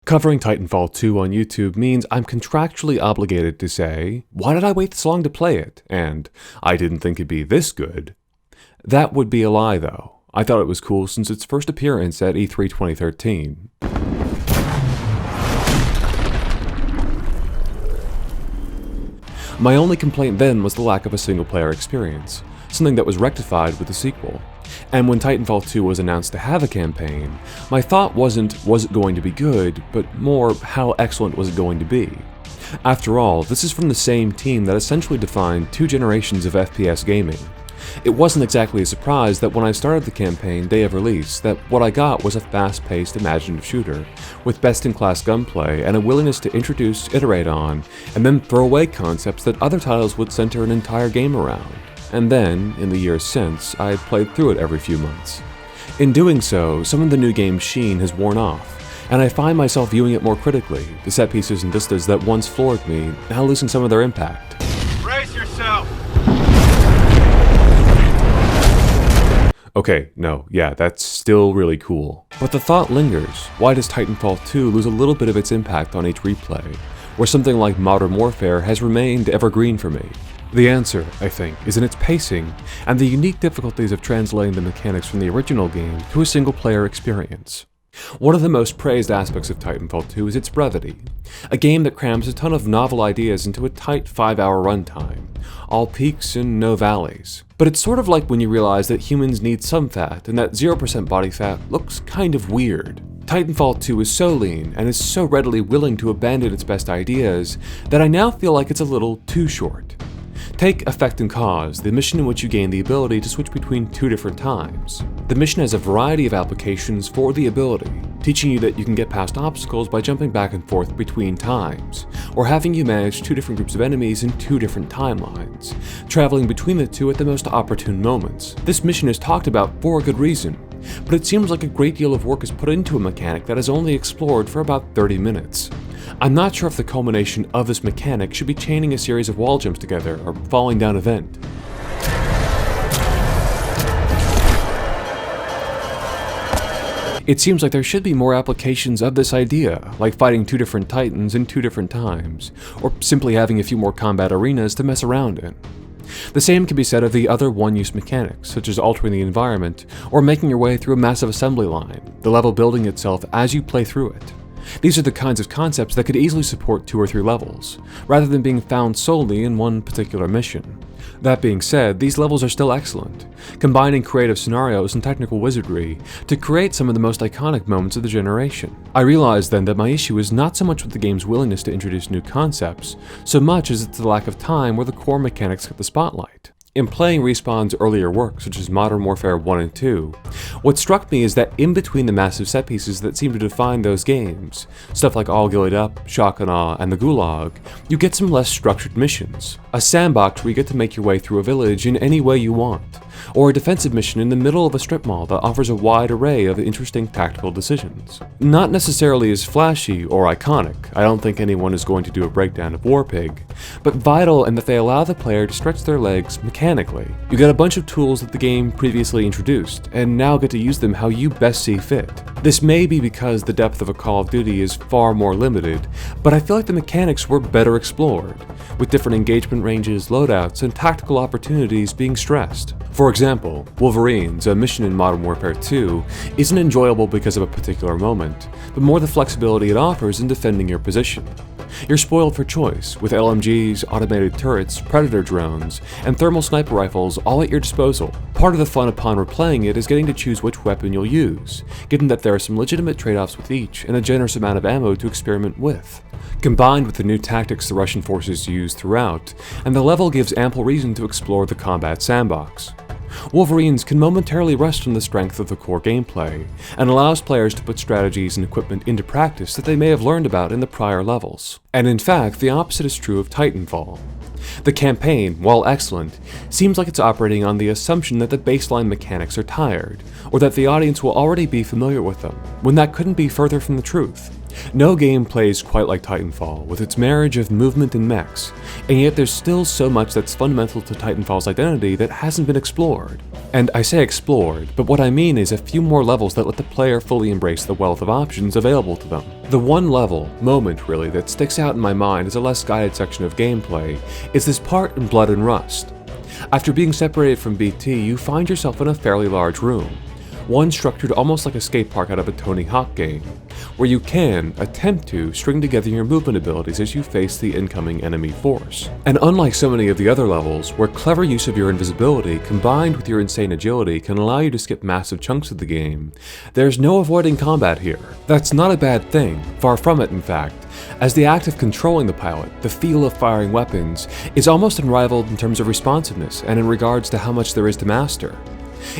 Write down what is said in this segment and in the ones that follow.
Covering Titanfall 2 on YouTube means I'm contractually obligated to say, why did I wait this long to play it? And I didn't think it'd be this good. That would be a lie though. I thought it was cool since its first appearance at E3 2013. My only complaint then was the lack of a single-player experience, something that was rectified with the sequel. And when Titanfall 2 was announced to have a campaign, my thought wasn't, was it going to be good, but more, how excellent was it going to be? After all, this is from the same team that essentially defined 2 generations of FPS gaming. It wasn't exactly a surprise that when I started the campaign day of release, that what I got was a fast-paced imaginative shooter, with best-in-class gunplay and a willingness to introduce, iterate on, and then throw away concepts that other titles would center an entire game around. And then, in the years since, I played through it every few months. In doing so, some of the new game's sheen has worn off, and I find myself viewing it more critically, the set pieces and vistas that once floored me, now losing some of their impact. Brace yourself! Okay, no, yeah, that's still really cool. But the thought lingers, why does Titanfall 2 lose a little bit of its impact on each replay, where something like Modern Warfare has remained evergreen for me? The answer, I think, is in its pacing, and the unique difficulties of translating the mechanics from the original game to a single-player experience. One of the most praised aspects of Titanfall 2 is its brevity, a game that crams a ton of novel ideas into a tight 5-hour runtime, all peaks and no valleys. But it's sort of like when you realize that humans need some fat, and that 0% body fat looks kind of weird. Titanfall 2 is so lean, and is so readily willing to abandon its best ideas, that I now feel like it's a little too short. Take Effect and Cause, the mission in which you gain the ability to switch between 2 different times. The mission has a variety of applications for the ability, teaching you that you can get past obstacles by jumping back and forth between times, or having you manage 2 different groups of enemies in 2 different timelines, traveling between the 2 at the most opportune moments. This mission is talked about for a good reason, but it seems like a great deal of work is put into a mechanic that is only explored for about 30 minutes. I'm not sure if the culmination of this mechanic should be chaining a series of wall jumps together or falling down a vent. It seems like there should be more applications of this idea, like fighting 2 different titans in 2 different times, or simply having a few more combat arenas to mess around in. The same can be said of the other one-use mechanics, such as altering the environment, or making your way through a massive assembly line, the level building itself as you play through it. These are the kinds of concepts that could easily support 2 or 3 levels, rather than being found solely in one particular mission. That being said, these levels are still excellent, combining creative scenarios and technical wizardry to create some of the most iconic moments of the generation. I realized then that my issue is not so much with the game's willingness to introduce new concepts, so much as it's the lack of time where the core mechanics get the spotlight. In playing Respawn's earlier work, such as Modern Warfare 1 and 2, what struck me is that in between the massive set pieces that seem to define those games, stuff like All Gillied Up, Shock and Awe, and the Gulag, you get some less structured missions. A sandbox where you get to make your way through a village in any way you want, or a defensive mission in the middle of a strip mall that offers a wide array of interesting tactical decisions. Not necessarily as flashy or iconic, I don't think anyone is going to do a breakdown of Warpig, but vital in that they allow the player to stretch their legs mechanically. You get a bunch of tools that the game previously introduced, and now get to use them how you best see fit. This may be because the depth of a Call of Duty is far more limited, but I feel like the mechanics were better explored, with different engagement ranges, loadouts, and tactical opportunities being stressed. For example, Wolverines, a mission in Modern Warfare 2, isn't enjoyable because of a particular moment, but more the flexibility it offers in defending your position. You're spoiled for choice, with LMGs, automated turrets, predator drones, and thermal sniper rifles all at your disposal. Part of the fun upon replaying it is getting to choose which weapon you'll use, given that there are some legitimate trade-offs with each and a generous amount of ammo to experiment with. Combined with the new tactics the Russian forces use throughout, and the level gives ample reason to explore the combat sandbox. Wolverines can momentarily rest on the strength of the core gameplay, and allows players to put strategies and equipment into practice that they may have learned about in the prior levels. And in fact, the opposite is true of Titanfall. The campaign, while excellent, seems like it's operating on the assumption that the baseline mechanics are tired, or that the audience will already be familiar with them, when that couldn't be further from the truth. No game plays quite like Titanfall, with its marriage of movement and mechs, and yet there's still so much that's fundamental to Titanfall's identity that hasn't been explored. And I say explored, but what I mean is a few more levels that let the player fully embrace the wealth of options available to them. The one level, moment really, that sticks out in my mind as a less guided section of gameplay is this part in Blood and Rust. After being separated from BT, you find yourself in a fairly large room, one structured almost like a skate park out of a Tony Hawk game, where you can attempt to string together your movement abilities as you face the incoming enemy force. And unlike so many of the other levels, where clever use of your invisibility combined with your insane agility can allow you to skip massive chunks of the game, there's no avoiding combat here. That's not a bad thing, far from it in fact, as the act of controlling the pilot, the feel of firing weapons, is almost unrivaled in terms of responsiveness and in regards to how much there is to master.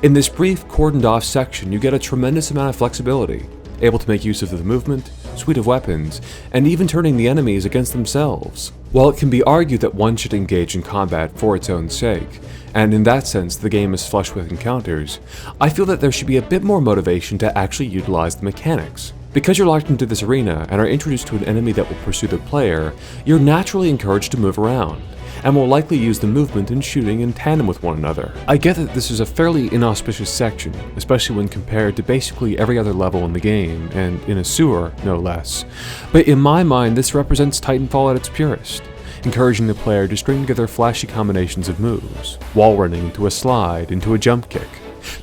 In this brief, cordoned-off section, you get a tremendous amount of flexibility, able to make use of the movement, suite of weapons, and even turning the enemies against themselves. While it can be argued that one should engage in combat for its own sake, and in that sense the game is flush with encounters, I feel that there should be a bit more motivation to actually utilize the mechanics. Because you're locked into this arena and are introduced to an enemy that will pursue the player, you're naturally encouraged to move around, and will likely use the movement and shooting in tandem with one another. I get that this is a fairly inauspicious section, especially when compared to basically every other level in the game, and in a sewer, no less. But in my mind, this represents Titanfall at its purest, encouraging the player to string together flashy combinations of moves, wall running into a slide, into a jump kick.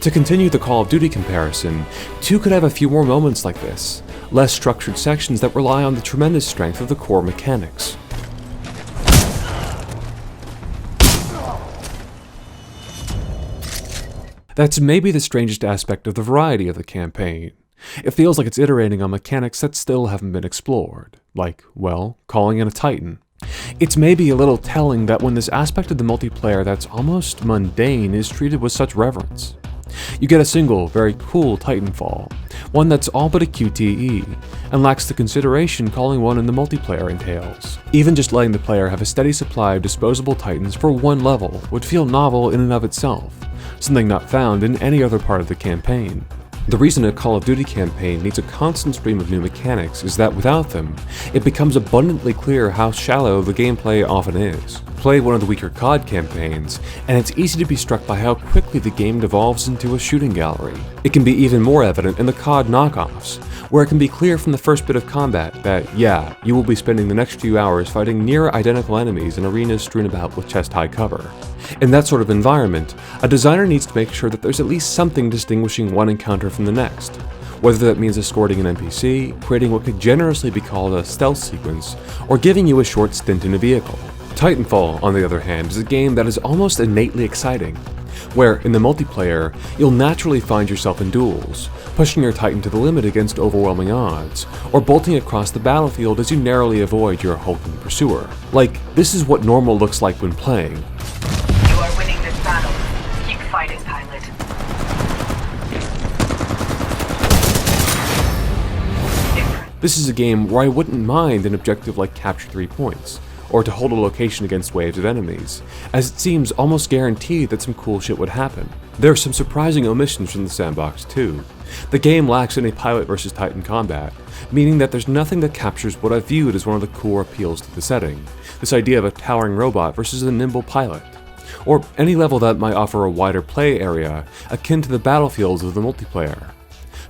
To continue the Call of Duty comparison, 2 could have a few more moments like this, less structured sections that rely on the tremendous strength of the core mechanics. That's maybe the strangest aspect of the variety of the campaign. It feels like it's iterating on mechanics that still haven't been explored, like, well, calling in a Titan. It's maybe a little telling that when this aspect of the multiplayer that's almost mundane is treated with such reverence. You get a single, very cool Titanfall, one that's all but a QTE, and lacks the consideration calling one in the multiplayer entails. Even just letting the player have a steady supply of disposable Titans for one level would feel novel in and of itself, something not found in any other part of the campaign. The reason a Call of Duty campaign needs a constant stream of new mechanics is that without them, it becomes abundantly clear how shallow the gameplay often is. Play one of the weaker COD campaigns, and it's easy to be struck by how quickly the game devolves into a shooting gallery. It can be even more evident in the COD knockoffs, where it can be clear from the first bit of combat that, yeah, you will be spending the next few hours fighting near identical enemies in arenas strewn about with chest-high cover. In that sort of environment, a designer needs to make sure that there's at least something distinguishing one encounter from the next, whether that means escorting an NPC, creating what could generously be called a stealth sequence, or giving you a short stint in a vehicle. Titanfall, on the other hand, is a game that is almost innately exciting, where, in the multiplayer, you'll naturally find yourself in duels, pushing your Titan to the limit against overwhelming odds, or bolting across the battlefield as you narrowly avoid your hulking pursuer. Like, this is what normal looks like when playing. You are winning this battle. Keep fighting, pilot. This is a game where I wouldn't mind an objective like capture 3 points, or to hold a location against waves of enemies, as it seems almost guaranteed that some cool shit would happen. There are some surprising omissions from the Sandbox too. The game lacks any pilot versus Titan combat, meaning that there's nothing that captures what I viewed as one of the core appeals to the setting, this idea of a towering robot versus a nimble pilot, or any level that might offer a wider play area akin to the battlefields of the multiplayer.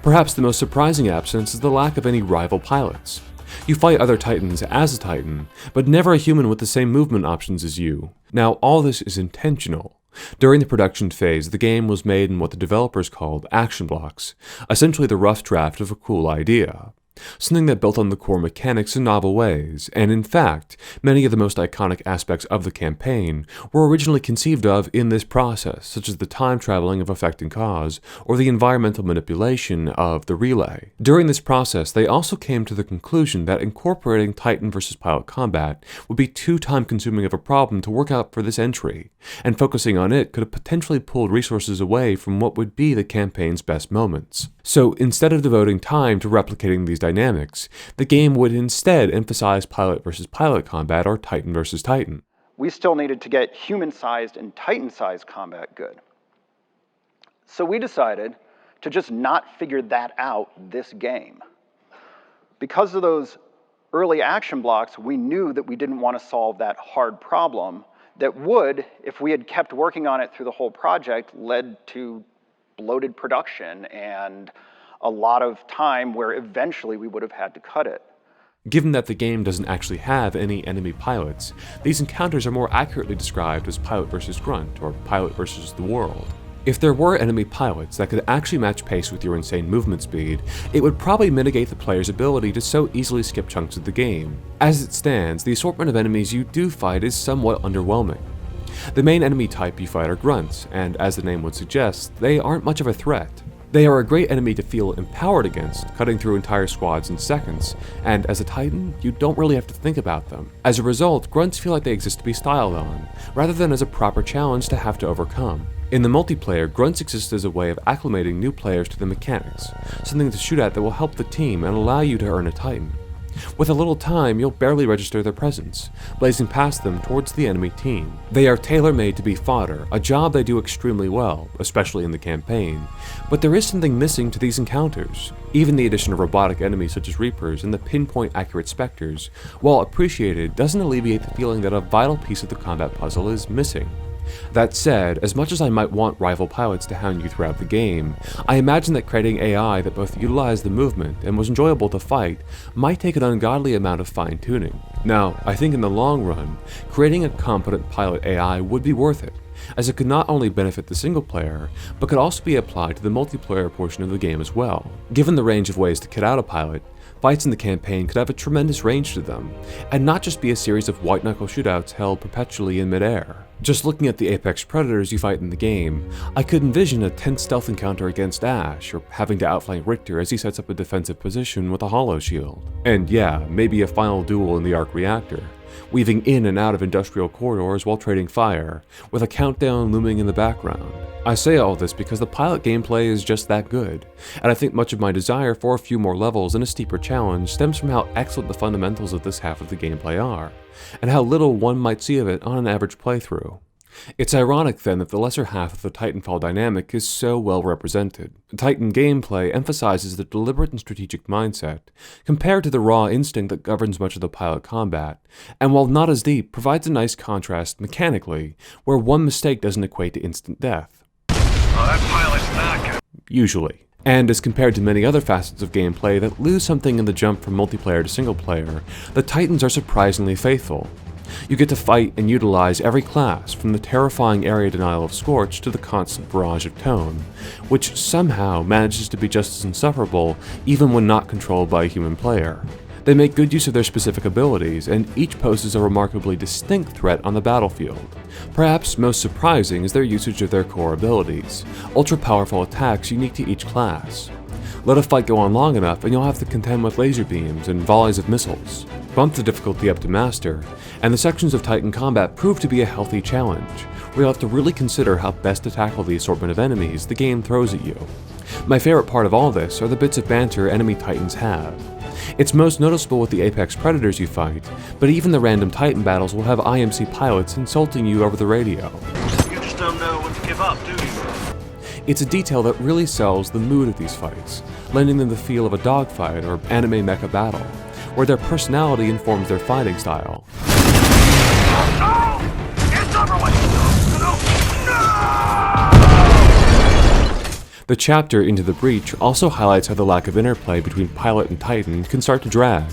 Perhaps the most surprising absence is the lack of any rival pilots. You fight other Titans as a Titan, but never a human with the same movement options as you. Now, all this is intentional. During the production phase, the game was made in what the developers called action blocks, essentially the rough draft of a cool idea. Something that built on the core mechanics in novel ways, and in fact, many of the most iconic aspects of the campaign were originally conceived of in this process, such as the time traveling of effect and cause, or the environmental manipulation of the relay. During this process, they also came to the conclusion that incorporating Titan versus pilot combat would be too time-consuming of a problem to work out for this entry, and focusing on it could have potentially pulled resources away from what would be the campaign's best moments. So instead of devoting time to replicating these dynamics, the game would instead emphasize pilot versus pilot combat or Titan versus Titan. We still needed to get human-sized and Titan-sized combat good. So we decided to just not figure that out this game. Because of those early action blocks, we knew that we didn't want to solve that hard problem that would, if we had kept working on it through the whole project, led to bloated production and a lot of time where eventually we would have had to cut it. Given that the game doesn't actually have any enemy pilots, these encounters are more accurately described as pilot versus grunt, or pilot versus the world. If there were enemy pilots that could actually match pace with your insane movement speed, it would probably mitigate the player's ability to so easily skip chunks of the game. As it stands, the assortment of enemies you do fight is somewhat underwhelming. The main enemy type you fight are grunts, and as the name would suggest, they aren't much of a threat. They are a great enemy to feel empowered against, cutting through entire squads in seconds, and as a Titan, you don't really have to think about them. As a result, grunts feel like they exist to be styled on, rather than as a proper challenge to have to overcome. In the multiplayer, grunts exist as a way of acclimating new players to the mechanics, something to shoot at that will help the team and allow you to earn a Titan. With a little time, you'll barely register their presence, blazing past them towards the enemy team. They are tailor-made to be fodder, a job they do extremely well, especially in the campaign, but there is something missing to these encounters. Even the addition of robotic enemies such as Reapers and the pinpoint accurate Spectres, while appreciated, doesn't alleviate the feeling that a vital piece of the combat puzzle is missing. That said, as much as I might want rival pilots to hound you throughout the game, I imagine that creating AI that both utilized the movement and was enjoyable to fight might take an ungodly amount of fine-tuning. Now, I think in the long run, creating a competent pilot AI would be worth it, as it could not only benefit the single player, but could also be applied to the multiplayer portion of the game as well. Given the range of ways to kit out a pilot, fights in the campaign could have a tremendous range to them, and not just be a series of white-knuckle shootouts held perpetually in midair. Just looking at the apex predators you fight in the game, I could envision a tense stealth encounter against Ash, or having to outflank Richter as he sets up a defensive position with a holo shield. And yeah, maybe a final duel in the arc reactor, weaving in and out of industrial corridors while trading fire, with a countdown looming in the background. I say all this because the pilot gameplay is just that good, and I think much of my desire for a few more levels and a steeper challenge stems from how excellent the fundamentals of this half of the gameplay are, and how little one might see of it on an average playthrough. It's ironic then that the lesser half of the Titanfall dynamic is so well represented. Titan gameplay emphasizes the deliberate and strategic mindset, compared to the raw instinct that governs much of the pilot combat, and while not as deep, provides a nice contrast mechanically, where one mistake doesn't equate to instant death. Oh, that pilot's not good. Usually. And as compared to many other facets of gameplay that lose something in the jump from multiplayer to single player, the Titans are surprisingly faithful. You get to fight and utilize every class, from the terrifying area denial of Scorch to the constant barrage of Tone, which somehow manages to be just as insufferable even when not controlled by a human player. They make good use of their specific abilities, and each poses a remarkably distinct threat on the battlefield. Perhaps most surprising is their usage of their core abilities, ultra-powerful attacks unique to each class. Let a fight go on long enough and you'll have to contend with laser beams and volleys of missiles. Bump the difficulty up to master, and the sections of Titan combat prove to be a healthy challenge, where you'll have to really consider how best to tackle the assortment of enemies the game throws at you. My favorite part of all this are the bits of banter enemy Titans have. It's most noticeable with the apex predators you fight, but even the random Titan battles will have IMC pilots insulting you over the radio. You just don't know when to give up, do you? It's a detail that really sells the mood of these fights, lending them the feel of a dogfight or anime mecha battle, where their personality informs their fighting style. No! It's over with! No! The chapter Into the Breach also highlights how the lack of interplay between pilot and Titan can start to drag,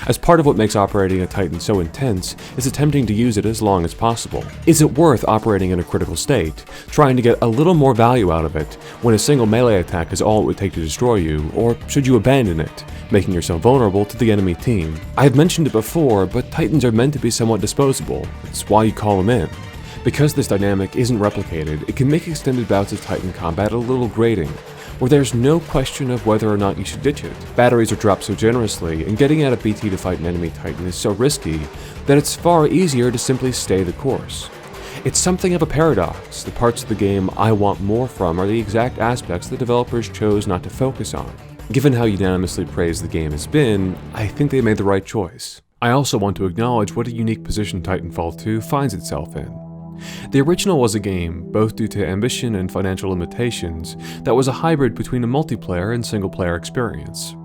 as part of what makes operating a Titan so intense is attempting to use it as long as possible. Is it worth operating in a critical state, trying to get a little more value out of it, when a single melee attack is all it would take to destroy you, or should you abandon it, making yourself vulnerable to the enemy team? I have mentioned it before, but Titans are meant to be somewhat disposable. It's why you call them in. Because this dynamic isn't replicated, it can make extended bouts of Titan combat a little grating, where there's no question of whether or not you should ditch it. Batteries are dropped so generously, and getting out of BT to fight an enemy Titan is so risky that it's far easier to simply stay the course. It's something of a paradox. The parts of the game I want more from are the exact aspects the developers chose not to focus on. Given how unanimously praised the game has been, I think they made the right choice. I also want to acknowledge what a unique position Titanfall 2 finds itself in. The original was a game, both due to ambition and financial limitations, that was a hybrid between a multiplayer and single-player experience.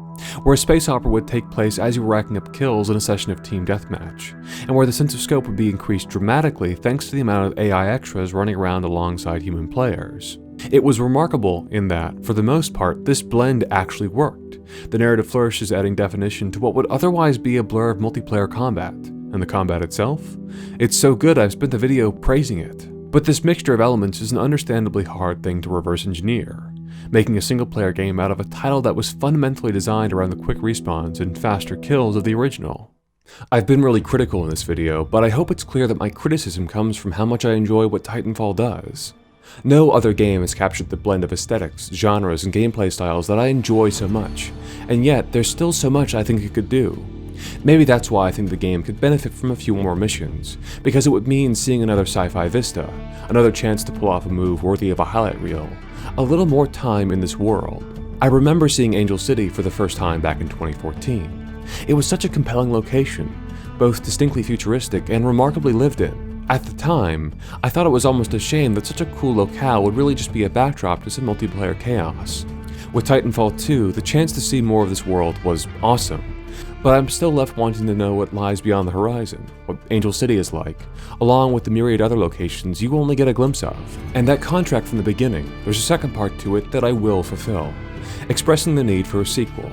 where a space opera would take place as you were racking up kills in a session of team deathmatch, and where the sense of scope would be increased dramatically thanks to the amount of AI extras running around alongside human players. It was remarkable in that, for the most part, this blend actually worked. The narrative flourishes, adding definition to what would otherwise be a blur of multiplayer combat. And the combat itself? It's so good I've spent the video praising it. But this mixture of elements is an understandably hard thing to reverse engineer, making a single-player game out of a title that was fundamentally designed around the quick respawns and faster kills of the original. I've been really critical in this video, but I hope it's clear that my criticism comes from how much I enjoy what Titanfall does. No other game has captured the blend of aesthetics, genres, and gameplay styles that I enjoy so much, and yet there's still so much I think it could do. Maybe that's why I think the game could benefit from a few more missions, because it would mean seeing another sci-fi vista, another chance to pull off a move worthy of a highlight reel, a little more time in this world. I remember seeing Angel City for the first time back in 2014. It was such a compelling location, both distinctly futuristic and remarkably lived in. At the time, I thought it was almost a shame that such a cool locale would really just be a backdrop to some multiplayer chaos. With Titanfall 2, the chance to see more of this world was awesome, but I'm still left wanting to know what lies beyond the horizon, what Angel City is like, along with the myriad other locations you only get a glimpse of. And that contract from the beginning, there's a second part to it that I will fulfill, expressing the need for a sequel.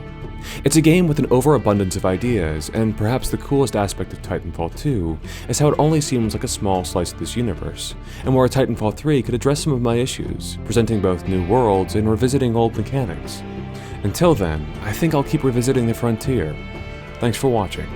It's a game with an overabundance of ideas, and perhaps the coolest aspect of Titanfall 2 is how it only seems like a small slice of this universe, and where Titanfall 3 could address some of my issues, presenting both new worlds and revisiting old mechanics. Until then, I think I'll keep revisiting the frontier. Thanks for watching.